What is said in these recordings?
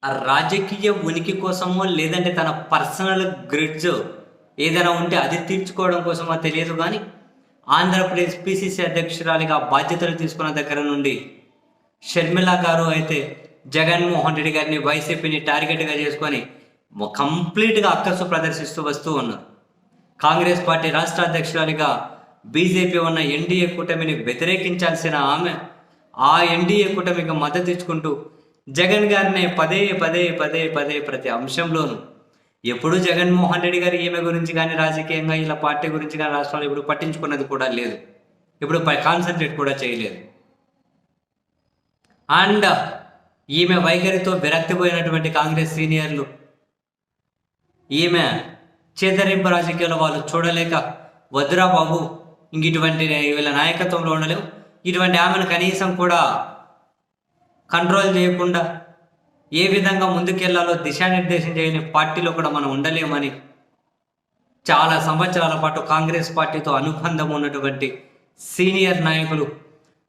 ఆ రాజకీయ ఉనికి కోసమో లేదంటే తన పర్సనల్ గ్రిడ్జ్ ఏదైనా ఉంటే అది తీర్చుకోవడం కోసమో తెలియదు కానీ ఆంధ్రప్రదేశ్ పిసిసి అధ్యక్షురాలిగా బాధ్యతలు తీసుకున్న దగ్గర నుండి షర్మిల గారు అయితే జగన్మోహన్ రెడ్డి గారిని వైసీపీని టార్గెట్గా చేసుకొని కంప్లీట్గా అక్కసు ప్రదర్శిస్తూ వస్తూ ఉన్నారు. కాంగ్రెస్ పార్టీ రాష్ట్ర అధ్యక్షురాలిగా బీజేపీ ఉన్న ఎన్డీఏ కూటమిని వ్యతిరేకించాల్సిన ఆమె ఆ ఎన్డీఏ కూటమికి మద్దతు ఇచ్చుకుంటూ జగన్ గారిని పదే పదే పదే పదే ప్రతి అంశంలోనూ ఎప్పుడు జగన్మోహన్ రెడ్డి గారు ఈమె గురించి కానీ రాజకీయంగా ఇలా పార్టీ గురించి కానీ రాష్ట్రంలో ఇప్పుడు పట్టించుకున్నది కూడా లేదు, ఇప్పుడు కాన్సన్ట్రేట్ కూడా చేయలేదు. అండ్ ఈమె వైఖరితో విరక్తిపోయినటువంటి కాంగ్రెస్ సీనియర్లు ఈమె చేదరింపు రాజకీయాలు వాళ్ళు చూడలేక వద్దురా బాబు ఇంక ఇటువంటి వీళ్ళ నాయకత్వంలో ఉండలేవు, ఇటువంటి ఆమెను కనీసం కూడా కంట్రోల్ చేయకుండా ఏ విధంగా ముందుకెళ్లాలో దిశానిర్దేశం చేయని పార్టీలో కూడా మనం ఉండలేమని చాలా సంవత్సరాల పాటు కాంగ్రెస్ పార్టీతో అనుబంధం ఉన్నటువంటి సీనియర్ నాయకులు,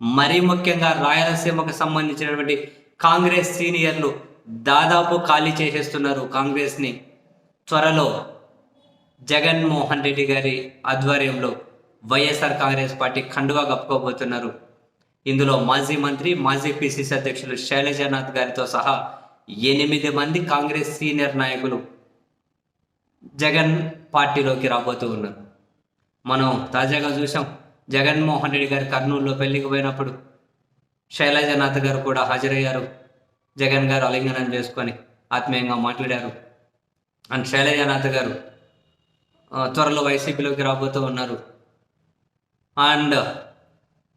మరీ ముఖ్యంగా రాయలసీమకు సంబంధించినటువంటి కాంగ్రెస్ సీనియర్లు దాదాపు ఖాళీ చేసేస్తున్నారు కాంగ్రెస్ని. త్వరలో జగన్మోహన్ రెడ్డి గారి ఆధ్వర్యంలో వైఎస్ఆర్ కాంగ్రెస్ పార్టీ కండువా కప్పుకోబోతున్నారు. ఇందులో మాజీ మంత్రి, మాజీ పిసిసి అధ్యక్షులు శైలజానాథ్ గారితో సహా 8 మంది కాంగ్రెస్ సీనియర్ నాయకులు జగన్ పార్టీలోకి రాబోతూ ఉన్నారు. మనం తాజాగా చూసాం, జగన్మోహన్ రెడ్డి గారు కర్నూలులో పెళ్లికి పోయినప్పుడు శైలజానాథ్ గారు కూడా హాజరయ్యారు. జగన్ గారు ఆలింగనం చేసుకొని ఆత్మీయంగా మాట్లాడారు. అండ్ శైలజానాథ్ గారు త్వరలో వైసీపీలోకి రాబోతూ ఉన్నారు. అండ్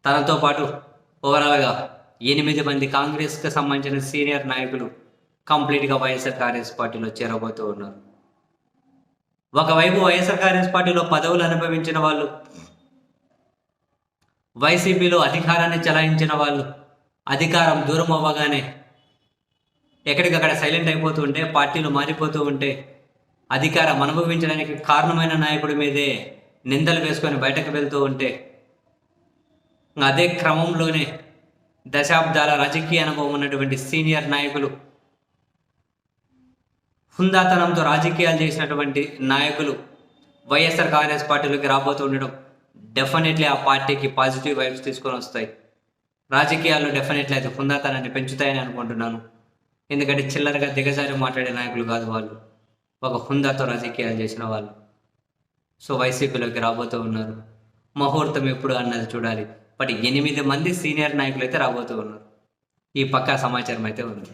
తనతో పాటు ఓవరాల్గా 8 మంది కాంగ్రెస్కి సంబంధించిన సీనియర్ నాయకులు కంప్లీట్గా వైఎస్ఆర్ కాంగ్రెస్ పార్టీలో చేరబోతూ ఉన్నారు. ఒకవైపు వైఎస్ఆర్ కాంగ్రెస్ పార్టీలో పదవులు అనుభవించిన వాళ్ళు, వైసీపీలో అధికారాన్ని చెలాయించిన వాళ్ళు అధికారం దూరం అవ్వగానే ఎక్కడికక్కడ సైలెంట్ అయిపోతూ ఉంటే, పార్టీలు మారిపోతూ ఉంటే, అధికారం అనుభవించడానికి కారణమైన నాయకుడి మీదే నిందలు వేసుకొని బయటకు వెళ్తూ ఉంటే, అదే క్రమంలోనే దశాబ్దాల రాజకీయ అనుభవం ఉన్నటువంటి సీనియర్ నాయకులు, హుందాతనంతో రాజకీయాలు చేసినటువంటి నాయకులు వైఎస్ఆర్ కాంగ్రెస్ పార్టీలోకి రాబోతూ ఉండడం డెఫినెట్లీ ఆ పార్టీకి పాజిటివ్ వైబ్స్ తీసుకొని వస్తాయి. రాజకీయాల్లో డెఫినెట్లీ అయితే హుందాతనాన్ని పెంచుతాయని అనుకుంటున్నాను. ఎందుకంటే చిల్లరగా దిగజారి మాట్లాడే నాయకులు కాదు వాళ్ళు, ఒక హుందాతో రాజకీయాలు చేసిన వాళ్ళు. సో వైసీపీలోకి రాబోతూ ఉన్నారు. ముహూర్తం ఎప్పుడు అన్నది చూడాలి. బట్ 8 మంది సీనియర్ నాయకులు అయితే రాబోతూ ఉన్నారు. ఈ పక్కా సమాచారం అయితే ఉంది.